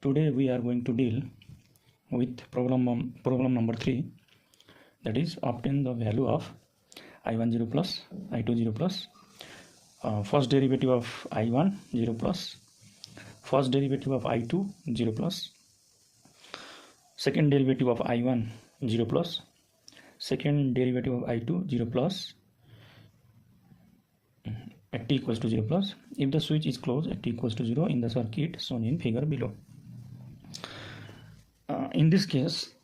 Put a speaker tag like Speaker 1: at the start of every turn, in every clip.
Speaker 1: Today we are going to deal with problem number 3, that is obtain the value of I10 plus I20 plus first derivative of I1 0 plus first derivative of I2 0 plus second derivative of I1 0 plus second derivative of I2 0 plus at t equals to 0 plus if the switch is closed at t equals to 0 in the circuit shown in figure below. In this case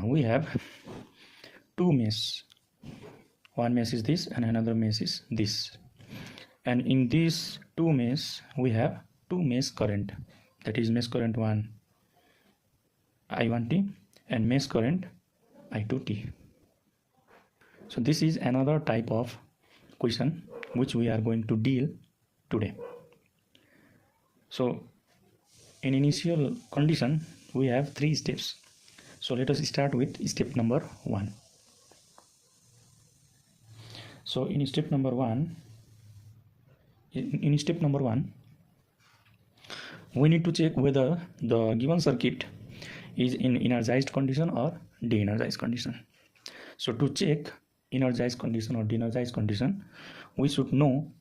Speaker 1: we have two meshes. One mesh is this and another mesh is this, and in these two meshes we have two mesh current, that is mesh current 1 I1t and mesh current I2t. So this is another type of question which we are going to deal today. So in initial condition we have 3 steps. So let us start with step number 1. So in step number 1 we need to check whether the given circuit is in energized condition or de-energized condition. So to check energized condition or de-energized condition, we should know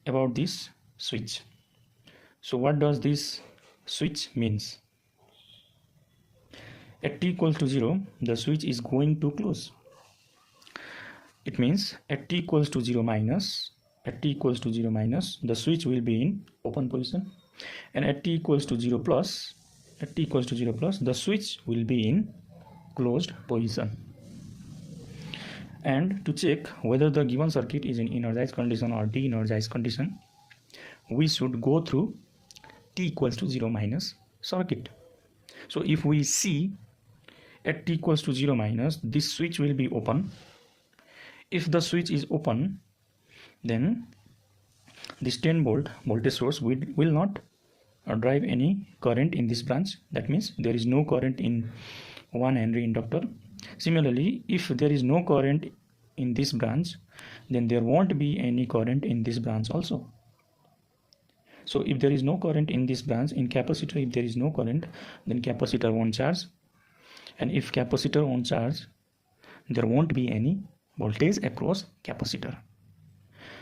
Speaker 1: about this switch. So what does this switch means? At t equals to 0 the switch is going to close. It means at t equals to 0 minus the switch will be in open position, and at t equals to 0 plus the switch will be in closed position. And to check whether the given circuit is in energized condition or de-energized condition, we should go through t equals to 0 minus circuit. So if we see at t equals to 0 minus, this switch will be open. If the switch is open, then this 10 volt voltage source will not drive any current in this branch. That means there is no current in 1 Henry inductor. Similarly, if there is no current in this branch, then there won't be any current in this branch also. So if there is no current in this branch, in capacitor if there is no current, then capacitor won't charge, and if capacitor won't charge, there won't be any voltage across capacitor.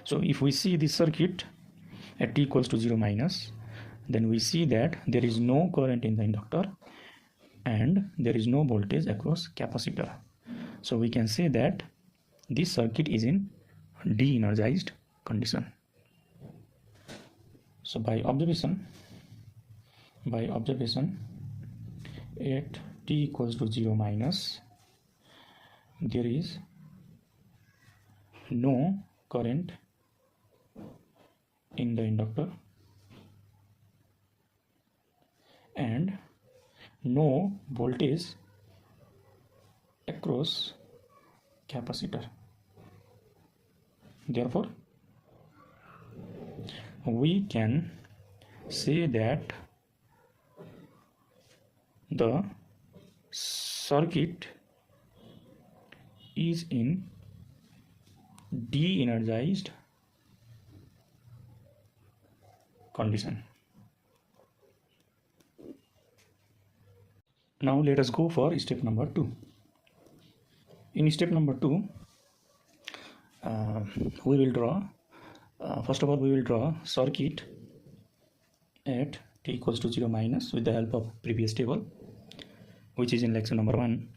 Speaker 1: So if we see this circuit at t equals to 0 minus, then we see that there is no current in the inductor and there is no voltage across capacitor. So we can say that this circuit is in de-energized condition. So by observation at t equals to 0 minus there is no current in the inductor and no voltage across capacitor. Therefore we can say that the circuit is in de-energized condition. Now let us go for step number 2. In step number 2 we will draw first of all we will draw circuit at t equals to 0 minus with the help of previous table which is in lecture number 1,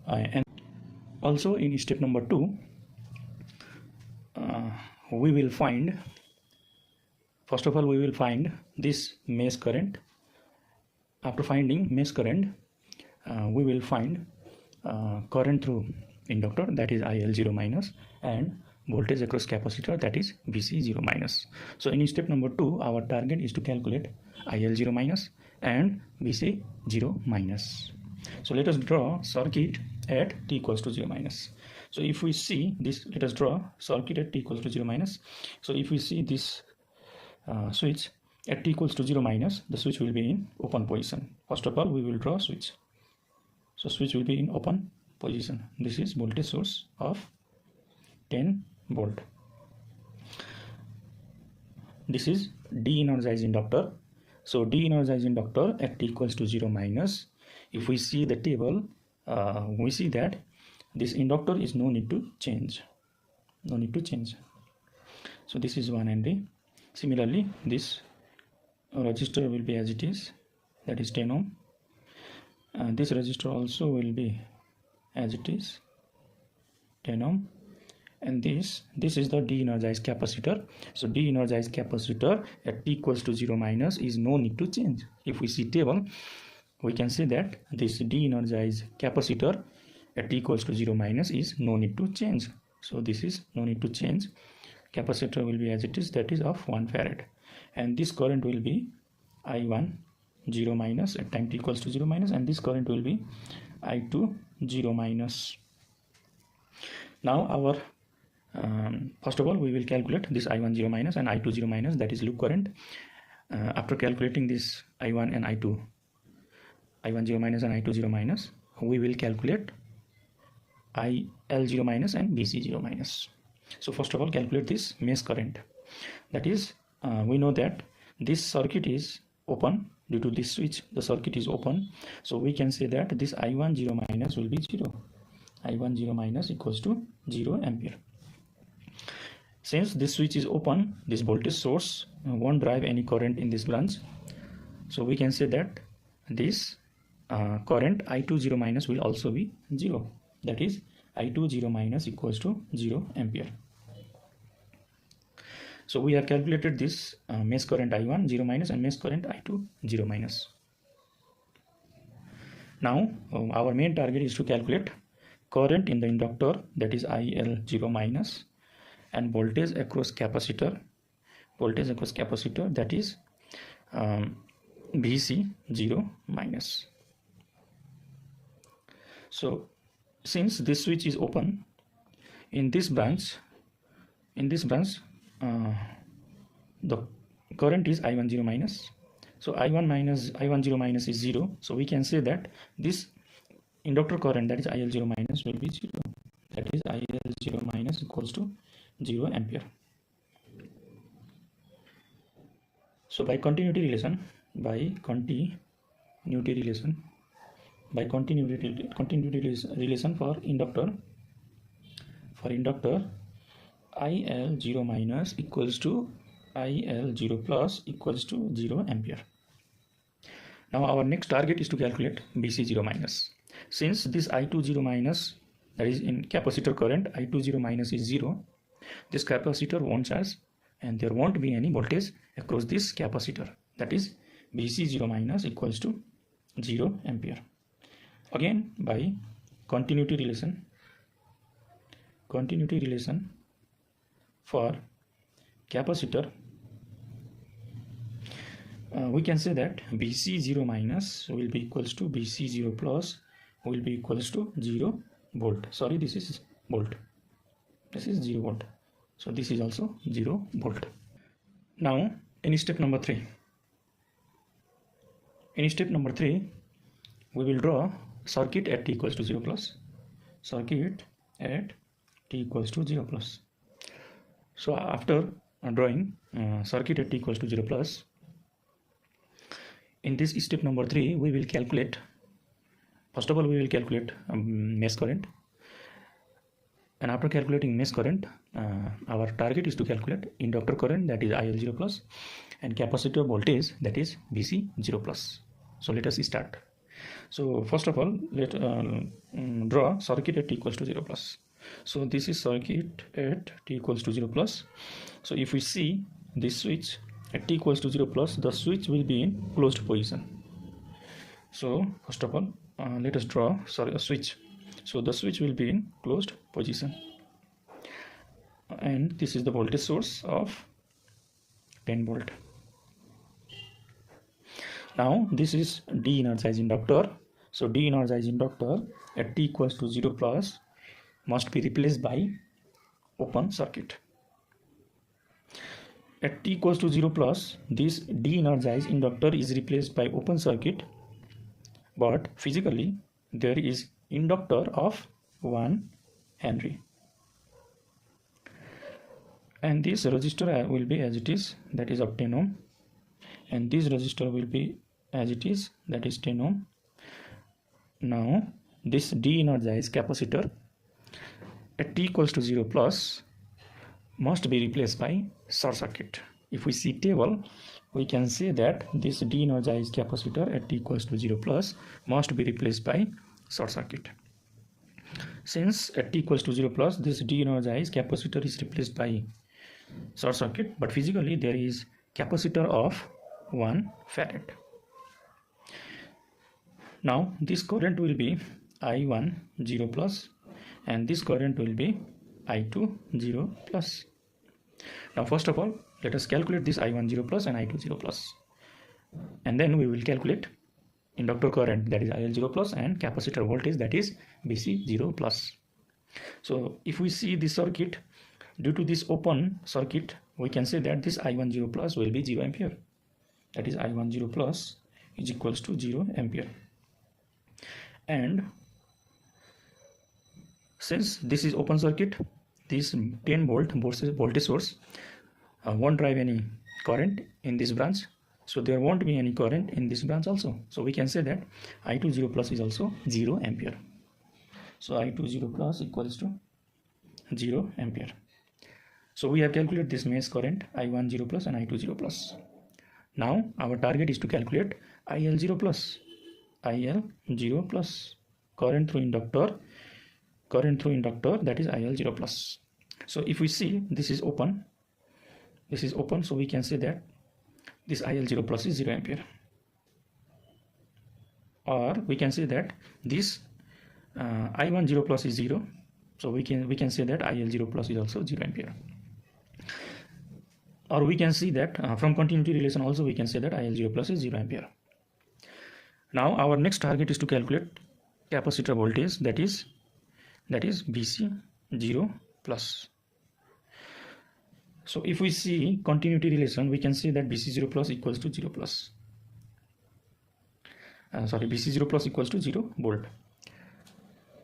Speaker 1: and also in step number 2 we will find, first of all we will find this mesh current. After finding mesh current we will find current through inductor, that is IL0 minus, and voltage across capacitor, that is VC0 minus. So in step number 2 our target is to calculate IL0 minus and VC0 minus. So let us draw circuit at t equals to 0 minus. So if we see this, let us draw circuit at t equals to 0 minus. So if we see this switch at t equals to 0 minus, the switch will be in open position. First of all we will draw switch. So switch will be in open position. This is voltage source of 10 volt. This is de-energized inductor. So de-energized inductor at t equals to 0 minus, if we see the table, we see that this inductor is no need to change. So this is 1 Henry. Similarly, this resistor will be as it is, that is 10 ohm. This resistor also will be as it is, 10 ohm. And this is the de-energized capacitor. So de-energized capacitor at t equals to 0 minus is no need to change. If we see table, we can say that this de-energized capacitor at t equals to 0 minus is no need to change. So this is no need to change. Capacitor will be as it is, that is of 1 farad, and this current will be I1 0 minus at time t equals to 0 minus, and this current will be I2 0 minus. Now our first of all, we will calculate this I1 0 minus and I2 0 minus, that is loop current. After calculating this I1 and I2, I1 0 minus and I2 0 minus, we will calculate IL 0 minus and BC 0 minus. So first of all, calculate this mesh current. That is, we know that this circuit is open. Due to this switch, the circuit is open, so we can say that this I1 0 minus will be 0. I1 0 minus equals to 0 ampere. Since this switch is open, this voltage source won't drive any current in this branch, so we can say that this current I2 0 minus will also be 0. That is, I2 0 minus equals to 0 ampere. So we have calculated this mesh current I1 0 minus and mesh current I2 0 minus. Now our main target is to calculate current in the inductor, that is IL 0 minus, and voltage across capacitor, that is VC 0 minus. So since this switch is open, in this branch the current is I1 0 minus. So I1 0 minus is 0, so we can say that this inductor current, that is IL 0 minus, will be 0. That is, IL 0 minus equals to 0 ampere. So by continuity relation for inductor, IL 0 minus equals to IL 0 plus equals to 0 ampere. Now our next target is to calculate BC 0 minus. Since this I2 0 minus, that is in capacitor current, I2 0 minus is 0, this capacitor won't charge and there won't be any voltage across this capacitor. That is, BC 0 minus equals to 0 ampere. Again, by continuity relation for capacitor, we can say that BC 0 minus will be equals to BC 0 plus will be equals to 0 volt. Sorry, this is volt. This is 0 volt. So this is also 0 volt. Now in step number 3. In step number 3, we will draw circuit at t equals to 0 plus. Circuit at t equals to 0 plus. So after drawing circuit at t equals to 0 plus, in this step number 3, we will calculate, first of all we will calculate mesh current, and after calculating mesh current, our target is to calculate inductor current, that is IL 0 plus, and capacitor voltage, that is VC 0 plus. So let us start. So first of all, let draw circuit at t equals to 0 plus. So this is circuit at t equals to 0 plus. So if we see this switch at t equals to 0 plus, the switch will be in closed position. So first of all, let us draw a switch. So the switch will be in closed position, and this is the voltage source of 10 volt. Now this is de-energized inductor. So de-energized inductor at t equals to 0 plus must be replaced by open circuit. At t equals to 0 plus, this de-energized inductor is replaced by open circuit, but physically there is inductor of 1 Henry, and this resistor will be as it is, that is of 10 ohm, and this resistor will be as it is, that is 10 ohm. Now this de-energized capacitor at t equals to 0 plus must be replaced by short circuit. If we see table, we can say that this de-energized capacitor at t equals to 0 plus must be replaced by short circuit. Since at t equals to 0 plus this de-energized capacitor is replaced by short circuit, but physically there is capacitor of 1 farad. Now this current will be I1 0 plus and this current will be I2 0 plus. Now first of all, let us calculate this I1 0 plus and I2 0 plus, and then we will calculate inductor current, that is IL 0 plus, and capacitor voltage, that is BC 0 plus. So if we see this circuit, due to this open circuit, we can say that this I1 0 plus will be 0 ampere, that is I1 0 plus is equals to 0 ampere. And since this is open circuit, this 10 volt voltage source won't drive any current in this branch, so there won't be any current in this branch also. So we can say that I2 0 plus is also 0 ampere. So I2 0 plus equals to 0 ampere. So we have calculated this mesh current I1 0 plus and I2 0 plus. Now our target is to calculate IL 0 plus. IL 0 plus, current through inductor, that is IL 0 plus. So if we see this is open, so we can say that this IL 0 plus is 0 ampere, or we can say that this I1 0 plus is 0, so we can say that IL 0 plus is also 0 ampere, or we can see that from continuity relation also we can say that IL 0 plus is 0 ampere. Now our next target is to calculate capacitor voltage, that is BC 0 plus. So if we see continuity relation, we can say that BC 0 plus equals to 0 plus. BC 0 plus equals to 0 volt.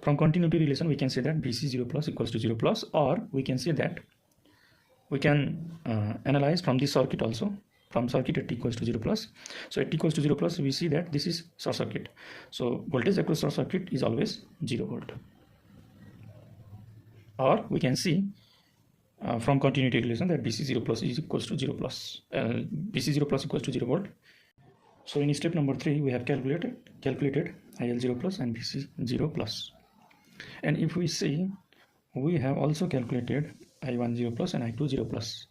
Speaker 1: From continuity relation, we can say that BC 0 plus equals to 0 plus, or we can say that we can analyze from this circuit also, from circuit at t equals to 0 plus. So at t equals to 0 plus, we see that this is short circuit. So voltage across short circuit is always 0 volt. Or we can see from continuity relation that BC 0 plus is equals to 0 plus. BC 0 plus equals to 0 volt. So in step number 3, we have calculated IL 0 plus and BC 0 plus. And if we see, we have also calculated I1 0 plus and I2 0 plus,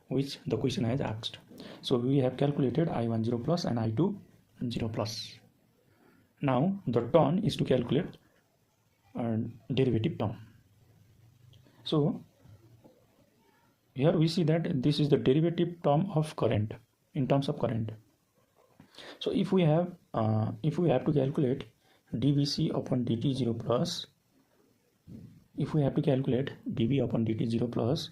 Speaker 1: which the question has asked. So we have calculated I1 0 plus and I2 0 plus. Now the turn is to calculate derivative term. So here we see that this is the derivative term of current in terms of current. So if we have to calculate dVc upon dt 0 plus, if we have to calculate dV upon dt 0 plus,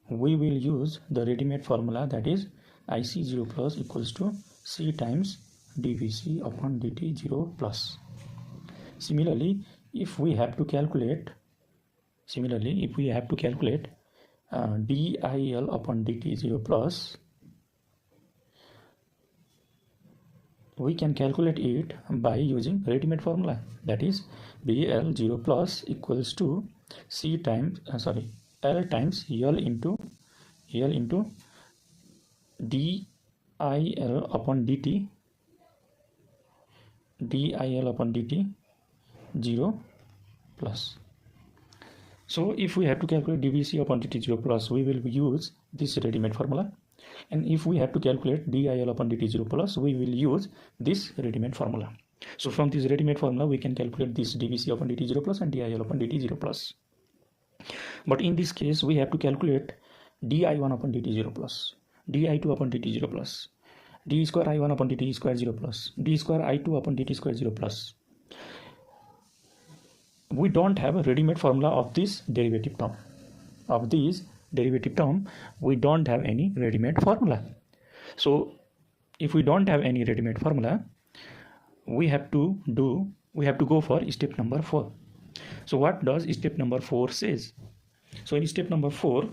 Speaker 1: we will use the ready-made formula, that is IC 0 plus equals to C times dVc upon dt 0 plus. Similarly, if we have to calculate DIL upon dt 0 plus, we can calculate it by using ready-made formula, that is BL 0 plus equals to C times L times L into DIL upon dt 0 plus. So if we have to calculate dVc upon dt 0 plus, we will use this ready-made formula, and if we have to calculate DIL upon dt 0 plus, we will use this ready-made formula. So from this ready-made formula, we can calculate this dVc upon dt 0 plus and DIL upon dt 0 plus. But in this case, we have to calculate di1 upon dt 0 plus, di2 upon dt 0 plus, d square I1 upon dt square 0 plus, d square I2 upon dt square 0 plus. We don't have a ready-made formula of this derivative term. We don't have any ready-made formula. So if we don't have any ready-made formula, we have to go for step number 4. So what does step number 4 says? So in step number 4,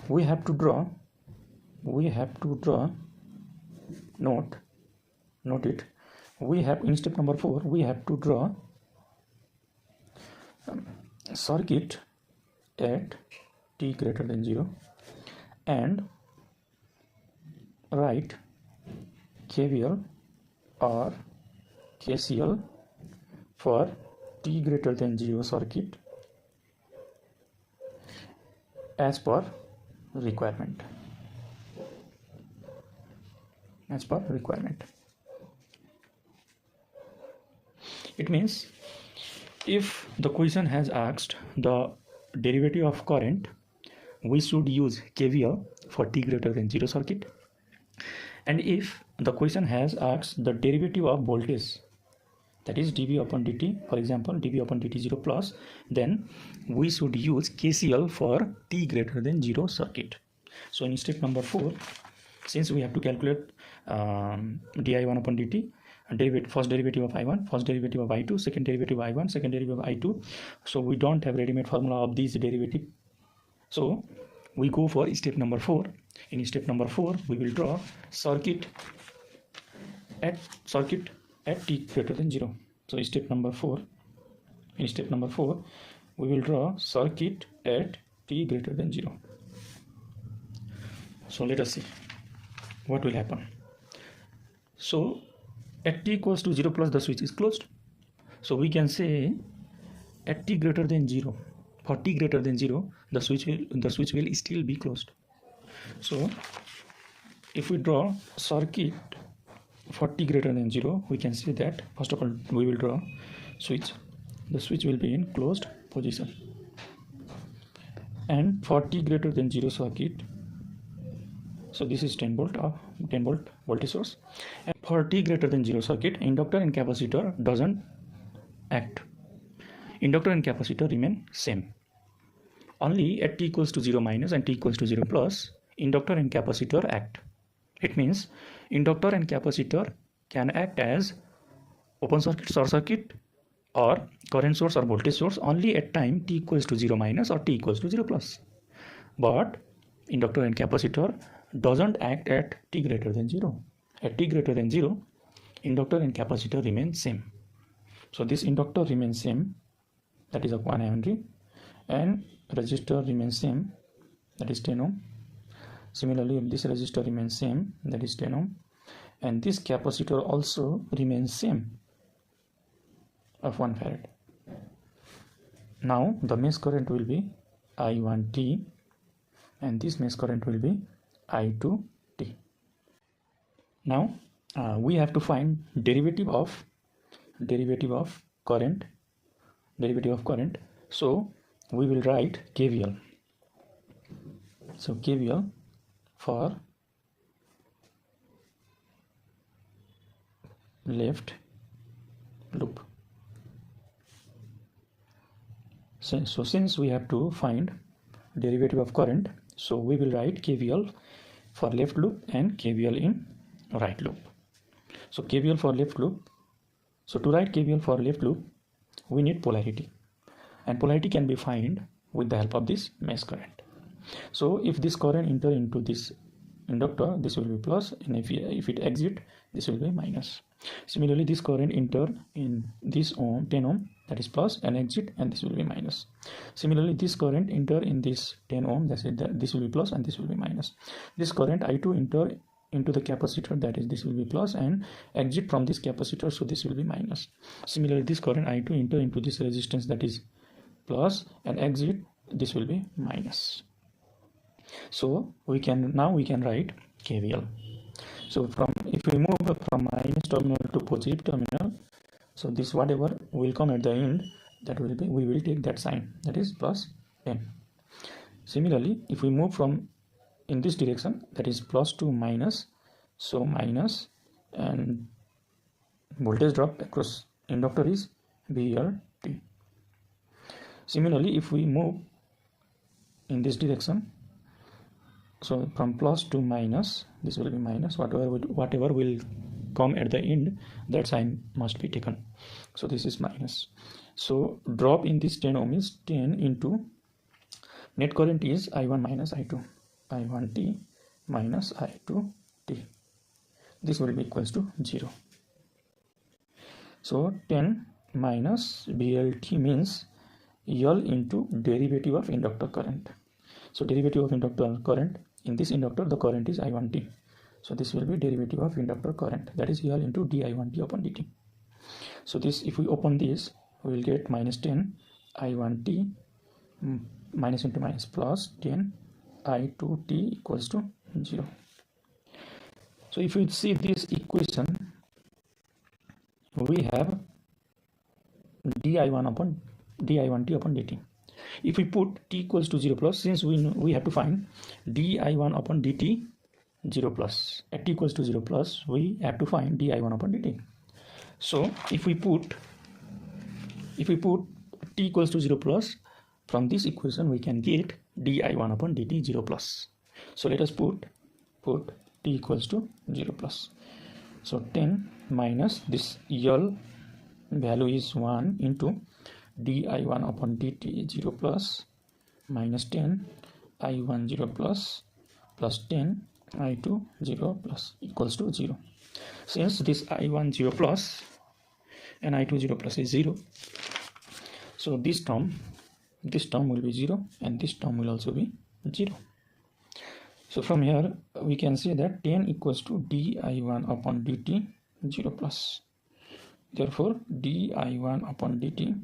Speaker 1: we have to draw note it, we have in step number 4 we have to draw circuit at t greater than 0 and write KVL or KCL for t greater than 0 circuit as per requirement. It means if the question has asked the derivative of current, we should use KVL for t greater than 0 circuit, and if the question has asked the derivative of voltage, that is dv upon dt, for example dv upon dt 0 plus, then we should use KCL for t greater than 0 circuit. So in step number 4, since we have to calculate di1 upon dt, first derivative of I1, first derivative of I2, second derivative of I1, second derivative of I2, so we don't have ready-made formula of these derivative, so we go for step number 4. In step number 4 we will draw circuit at t greater than 0. So in step number 4 we will draw circuit at t greater than 0. So let us see what will happen. So at t equals to 0 plus, the switch is closed, so we can say at t greater than 0, for t greater than 0 the switch will still be closed. So if we draw circuit for t greater than 0, we can say that first of all we will draw switch, the switch will be in closed position, and for t greater than 0 circuit, so this is 10 volt voltage source, and for t greater than 0 circuit, inductor and capacitor doesn't act, inductor and capacitor remain same. Only at t equals to 0 minus and t equals to 0 plus, inductor and capacitor act. It means inductor and capacitor can act as open circuit, short circuit, or current source or voltage source only at time t equals to 0 minus or t equals to 0 plus. But inductor and capacitor doesn't act at t greater than 0. At t greater than 0, inductor and capacitor remain same. So this inductor remains same, that is of 1 Henry, and resistor remains same, that is 10 ohm. Similarly, this resistor remains same, that is 10 ohm, and this capacitor also remains same, of 1 farad. Now the mesh current will be I1t and this mesh current will be I2t. Now we have to find derivative of current. So we will write KVL. So KVL for left loop. So since we have to find derivative of current, so we will write KVL for left loop and KVL in right loop. So KVL for left loop. So to write KVL for left loop, we need polarity, and polarity can be found with the help of this mesh current. So if this current enter into this inductor, this will be plus, and if it exit, this will be minus. Similarly, this current enter in this 10 ohm, that is plus, and exit, and this will be minus. Similarly, this current enter in this 10 ohm, that's it, this will be plus and this will be minus. This current I2 enter into the capacitor, that is this will be plus, and exit from this capacitor, so this will be minus. Similarly, this current I2 enter into this resistance, that is plus, and exit, this will be minus. So we can write KVL. So if we move from minus terminal to positive terminal, so this whatever will come at the end, that will be, we will take that sign, that is plus n. Similarly, if we move from in this direction, that is plus to minus, so minus, and voltage drop across inductor is VLT. Similarly, if we move in this direction, so from plus to minus, this will be minus, whatever will come at the end, that sign must be taken. So this is minus. So drop in this 10 ohm is 10 into net current is I1 minus I2. I1t minus I2t. This will be equals to 0. So 10 minus BLT means L into derivative of inductor current. So derivative of inductor current, in this inductor the current is I1t. So this will be derivative of inductor current, that is L into di1t upon dt. So this, if we open this, we will get minus 10 I1t minus into minus plus 10 I2t equals to 0. So if we see this equation, we have di1t upon dt. If we put t equals to 0 plus, since we have to find di1 upon dt 0 plus, at t equals to 0 plus we have to find di1 upon dt. So if we put t equals to 0 plus, from this equation we can get di1 upon dt 0 plus. So let us put t equals to 0 plus. So 10 minus this L value is 1 into di1 upon dt 0 plus minus 10 I1 0 plus 10 I2 0 plus equals to 0. Since this I1 0 plus and I2 0 plus is 0, so this term will be 0 and this term will also be 0. So from here we can say that 10 equals to di1 upon dt 0 plus. Therefore di1 upon dt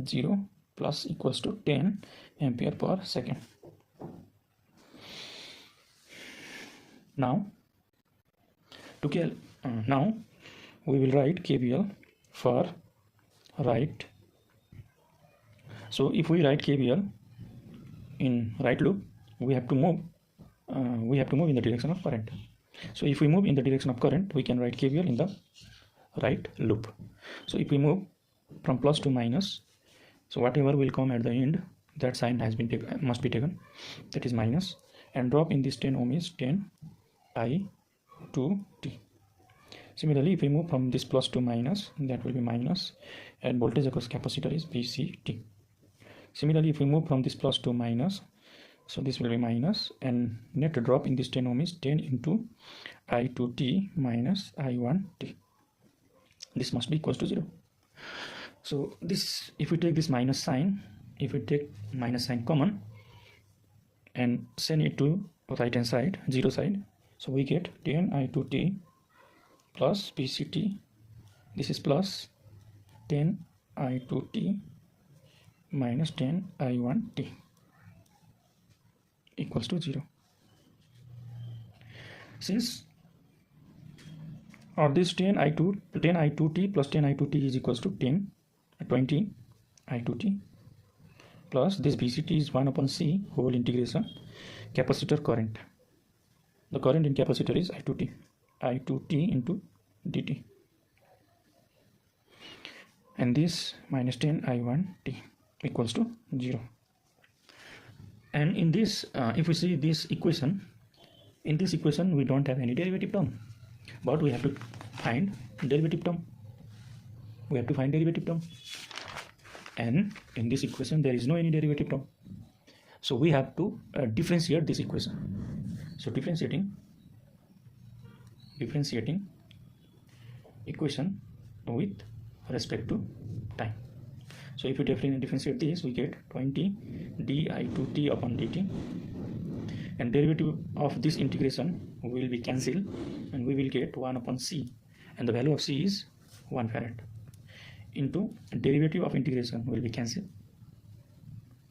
Speaker 1: 0 plus equals to 10 ampere per second. Now we will write KVL for right. So if we write KVL in right loop, we have to move in the direction of current. So if we move in the direction of current, we can write KVL in the right loop. So if we move from plus to minus, so whatever will come at the end, that sign must be taken, that is minus, and drop in this 10 ohm is 10 I2t. Similarly, if we move from this plus to minus, that will be minus, and voltage across capacitor is VCT. Similarly, if we move from this plus to minus, so this will be minus, and net drop in this 10 ohm is 10 into I2t minus I1t. This must be equals to 0. So this, if we take this minus sign, if we take minus sign common and send it to right hand side, 0 side, so we get 10 I2t plus VCT. This is plus 10 I2t minus 10 I1t equals to 0. Since this 10 I2t plus 10 I2t is equals to 20 I2t plus this VCT is 1 upon C whole integration capacitor current. The current in capacitor is I2t into dt, and this minus 10 I1t equals to 0. And in this, if we see this equation, in this equation we don't have any derivative term, but we have to find derivative term. And in this equation there is no any derivative term, so we have to differentiate this equation. So differentiating equation with respect to time. So if we differentiate this, we get 20 di2t upon dt, and derivative of this integration will be cancelled, and we will get 1 upon C, and the value of C is 1 farad, into derivative of integration will be cancelled.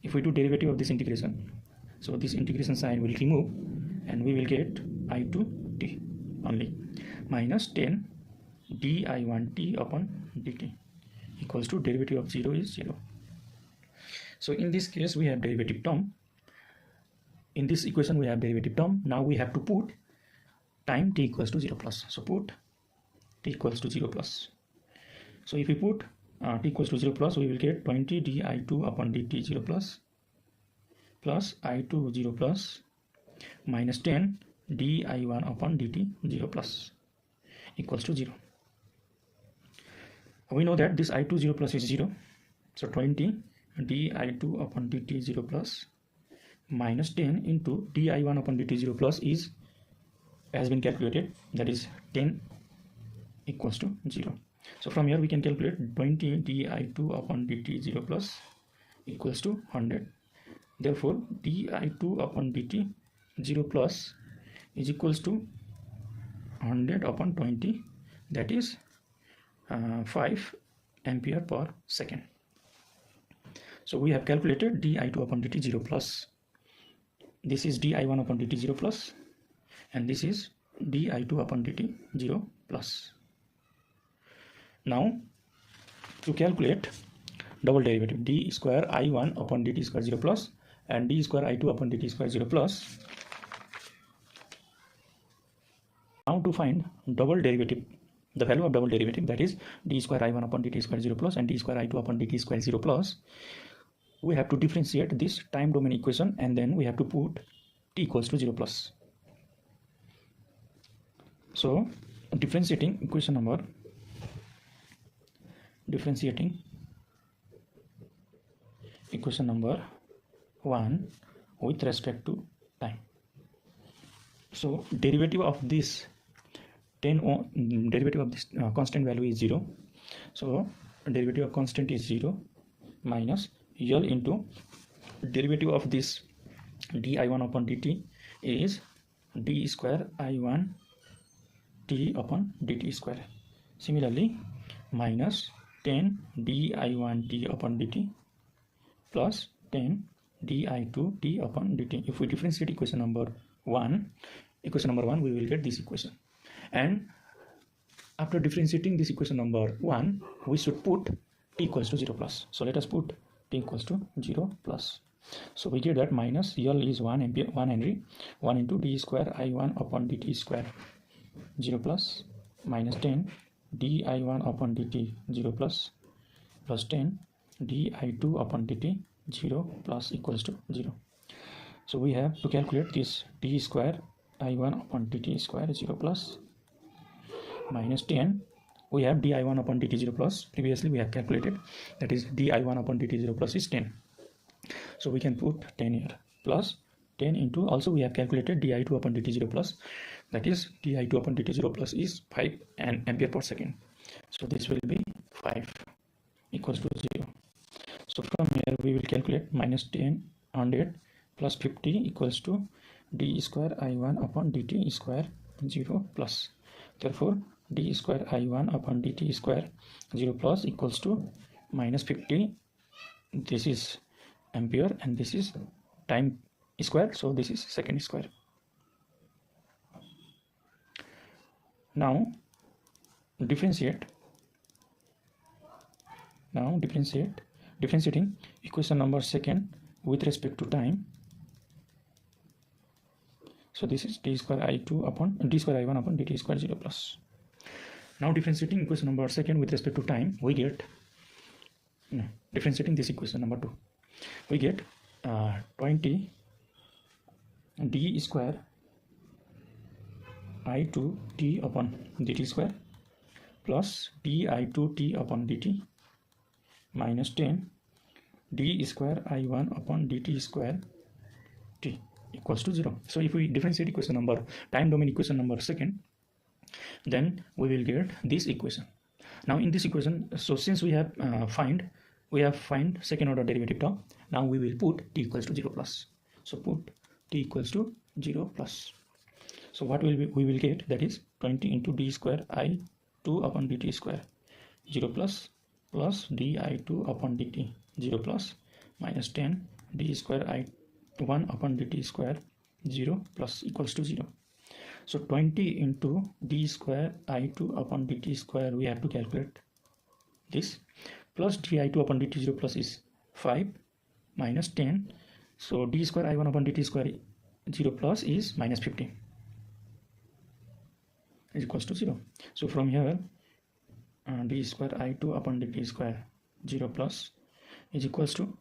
Speaker 1: If we do derivative of this integration, so this integration sign will remove, and we will get I2t only, minus 10 di1t upon dt equals to derivative of 0 is 0. So in this case we have derivative term. In this equation we have derivative term. Now we have to put time t equals to 0 plus. So put t equals to 0 plus. So if we put t equals to 0 plus, we will get 20 di2 upon dt 0 plus I2 0 plus minus 10 di1 upon dt 0 plus equals to 0. We know that this I2 0 plus is 0, so 20 di2 upon dt 0 plus minus 10 into di1 upon dt 0 plus is has been calculated, that is 10 equals to 0. So from here we can calculate 20 di2 upon dt 0 plus equals to 100. Therefore di2 upon dt 0 plus is equals to 100 upon 20, that is 5 ampere per second. So we have calculated di2 upon dt 0 plus. This is di1 upon dt 0 plus, and this is di2 upon dt 0 plus. Now to calculate double derivative, d square I1 upon dt square 0 plus and d square I2 upon dt square 0 plus. Now to find double derivative, the value of double derivative, that is d square I1 upon dt square 0 plus and d square I2 upon dt square 0 plus, we have to differentiate this time domain equation, and then we have to put t equals to 0 plus. So differentiating equation number one with respect to time. So derivative of this constant value is 0. So derivative of constant is 0 minus L into derivative of this di1 upon dt is d square I1 t upon dt square. Similarly, minus 10 di1 t upon dt plus 10 di2 t upon dt. If we differentiate equation number 1, we will get this equation. And after differentiating this equation number 1, we should put t equals to 0 plus. So let us put t equals to 0 plus. So we get that minus L is 1 ampere, 1 Henry, 1 into d square I1 upon dt square 0 plus minus 10 di1 upon dt 0 plus 10 di2 upon dt 0 plus equals to 0. So we have to calculate this d square I1 upon dt square 0 plus minus 10. We have di1 upon dt 0 plus, previously we have calculated, that is di1 upon dt 0 plus is 10. So we can put 10 here, plus 10 into, also we have calculated di2 upon dt 0 plus, that is di2 upon dt 0 plus is 5 ampere per second. So this will be 5 equals to 0. So from here we will calculate minus 10 100 plus 50 equals to d square I1 upon dt square 0 plus. Therefore d square I1 upon dt square 0 plus equals to minus 50. This is ampere and this is time square, so this is second square. Now differentiating equation number second with respect to time. So this is d square I1 upon dt square 0 plus. Now differentiating equation number second with respect to time, we get differentiating this equation number 2, we get 20 d square I2 t upon dt square plus di2 t upon dt minus 10 d square I1 upon dt square t equals to 0. So if we differentiate equation number, time domain equation number second, then we will get this equation. Now in this equation, so since we have find second order derivative term, now we will put t equals to 0 plus. So put t equals to 0 plus. So what we will get, that is 20 into d square I2 upon dt square 0 plus di2 upon dt 0 plus minus 10 d square I1 upon dt square 0 plus equals to 0. So 20 into d square I2 upon dt square, we have to calculate this, plus di2 upon dt 0 plus is 5 minus 10. So d square I1 upon dt square 0 plus is minus 50 is equals to 0. So from here d square I2 upon dt square 0 plus is equals to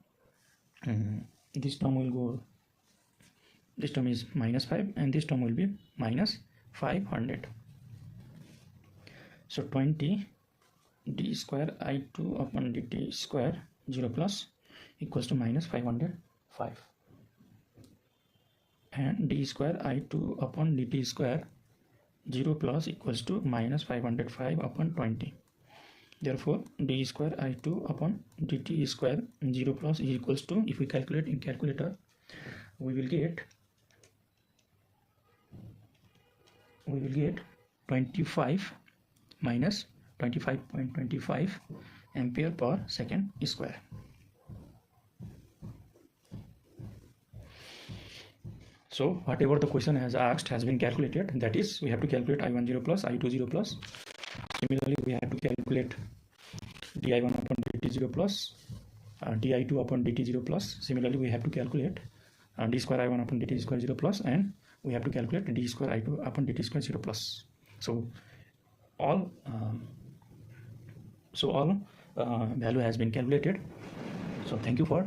Speaker 1: this term will go, this term is minus 5 and this term will be minus 500. So 20 d square I2 upon dt square 0 plus equals to minus 505. and d square I2 upon dt square 0 plus equals to minus 505 upon 20. Therefore d square I2 upon dt square 0 plus is equals to, if we calculate in calculator, we will get 25 minus 25.25 ampere per second square. So whatever the question has asked has been calculated. That is, we have to calculate I10 plus, I20 plus. Similarly, we have to calculate di1 upon dt0 plus, di2 upon dt0 plus. Similarly, we have to calculate d square I1 upon dt square 0 plus, and we have to calculate d square I2 upon dt square 0 plus. So all value has been calculated. So thank you for